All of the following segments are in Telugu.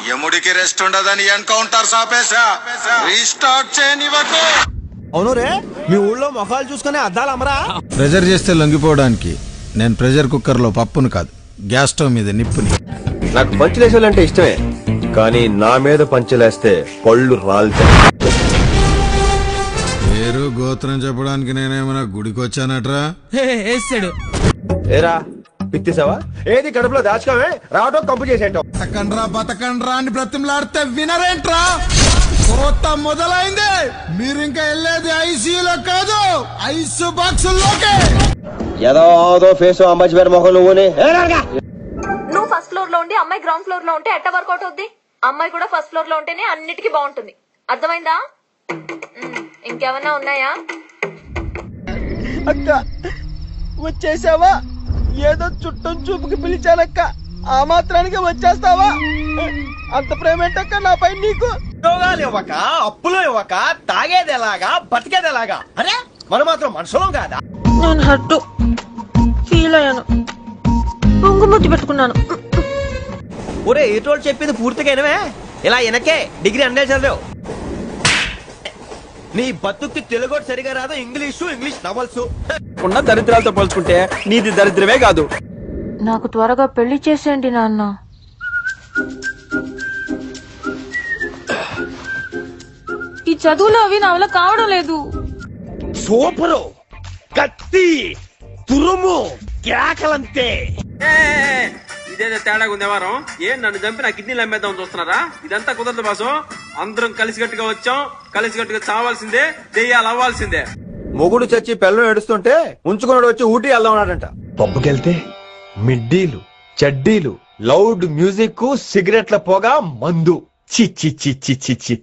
యముడికి రెస్ట్ ఉండదని ఎన్కౌంటర్ సాపేశా రీస్టార్ట్ చేయనివ్వకు. అవును రే, మీ ఊళ్ళో మొఖాలు చూసుకునే అద్దాలు అమరా? ప్రెజర్ చేస్తే లొంగిపోవడానికి నేను ప్రెజర్ కుక్కర్ లో పప్పును కాదు, గ్యాస్ స్టవ్ మీద నిప్పుని. నాకు పంచలేసాలంటే ఇష్టమే, కానీ నా మీద పంచలేస్తే పళ్ళు రాలుతాయి. పేరు గోత్రం చెప్పడానికి నేనేమైనా గుడికి వచ్చానట్రా? ఏరా పిత్తిసావా? ఏది కడుపులో దాచుకోవే, రావటం కంపు చేసేటం. బతకండ్రా అని బ్రతిమలాడితే వినరేంట్రా? కోత మొదలైంది. మీరు ఇంకా వెళ్ళేది ఐసీయూలో కాదు, ఐస్ బాక్సుల్లోకే. ఏదో ఫేస్ అమ్మాయి పేరు మొహం నువ్వుని. నువ్వు ఫస్ట్ ఫ్లోర్ లో ఉండి అమ్మాయి గ్రౌండ్ ఫ్లోర్ లో ఉంటే ఎట్ట వర్కౌట్ అవుద్ది? అమ్మాయి కూడా ఫస్ట్ ఫ్లోర్ లో ఉంటేనే అన్నిటికీ బాగుంటుంది. అర్థమైందా? ఇంకేమన్నా ఉన్నాయా? అక్క వచ్చేసావా? ఏదో చుట్టం చూపుకి పిలిచానక్క, ఆ మాత్రానికి వచ్చేస్తావా? అంత ప్రేమేంటక్క నాపై నీకు? ఉద్యోగాలు ఇవ్వక, అప్పులు ఇవ్వక, తాగేది ఎలాగా, బతికేది ఎలాగా? అరే మనం మాత్రం మనుషులం కాదా? నేను హట్టు ఫీల్ అయ్యాను, పొంగుముద్దు పెట్టుకున్నాను. ఒరే ఏటోళ్ళు చెప్పింది పూర్తిగా వినవే, ఇలా వెనకే డిగ్రీ అన్నే చదివావు. నీ బతుక్కి తెలుగు సరిగా రాదు, ఇంగ్లీష్ నవల్స్ ఉన్న దరిద్రాలతో పోల్చుకుంటే నీది దరిద్రమే కాదు. నాకు త్వరగా పెళ్లి చేసేయండి నాన్న. ఈ చదువులు అవి నా వల్ల కావడం లేదు. సూపరు, కత్తి, తురుము, కేకలంతే. ఇదేదో తేడాగా ఉంది వారం. నన్ను చంపి నా కిడ్నీలు అమ్మేద్దాం చూస్తున్నారా? ఇదంతా కుదరదు బాసు. అందరం కలిసికట్టుగా వచ్చాం, కలిసికట్టుగా చావాల్సిందే, దెయ్యాలు అవ్వాల్సిందే. మొగుడు చచ్చి పిల్లలు ఏడుస్తుంటే ఉంచుకున్నాడు వచ్చి ఊటీ వెళ్దాం అన్నాడంట. పబ్బుకెళ్తే మిడ్డీలు, చెడ్డీలు, లౌడ్ మ్యూజిక్, సిగరెట్ల పొగ, మందు. చిచ్చి చిచ్చి చిచ్చి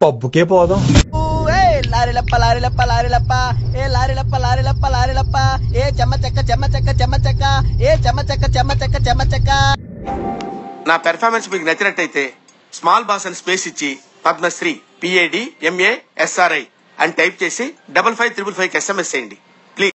పబ్బుకే పోదాం. లారిలప్ప లారిలప్ప లారిలప్ప, ఏ లారిలప్ప లారిలప్ప లారిలప్ప, ఏ చెమ్మ చెక్క చెమ్మ చెక్క చెమ్మ చెక్క, ఏ చెమ్మ చెక్క చెమ్మ చెక్క చెమ్మ చెక్క. నా పెర్ఫార్మెన్స్ మీకు నచ్చినట్టయితే స్మాల్ బాస్ అని స్పేస్ ఇచ్చి పద్మశ్రీ PAD MA SRI అని టైప్ చేసి 5555 SMS చేయండి.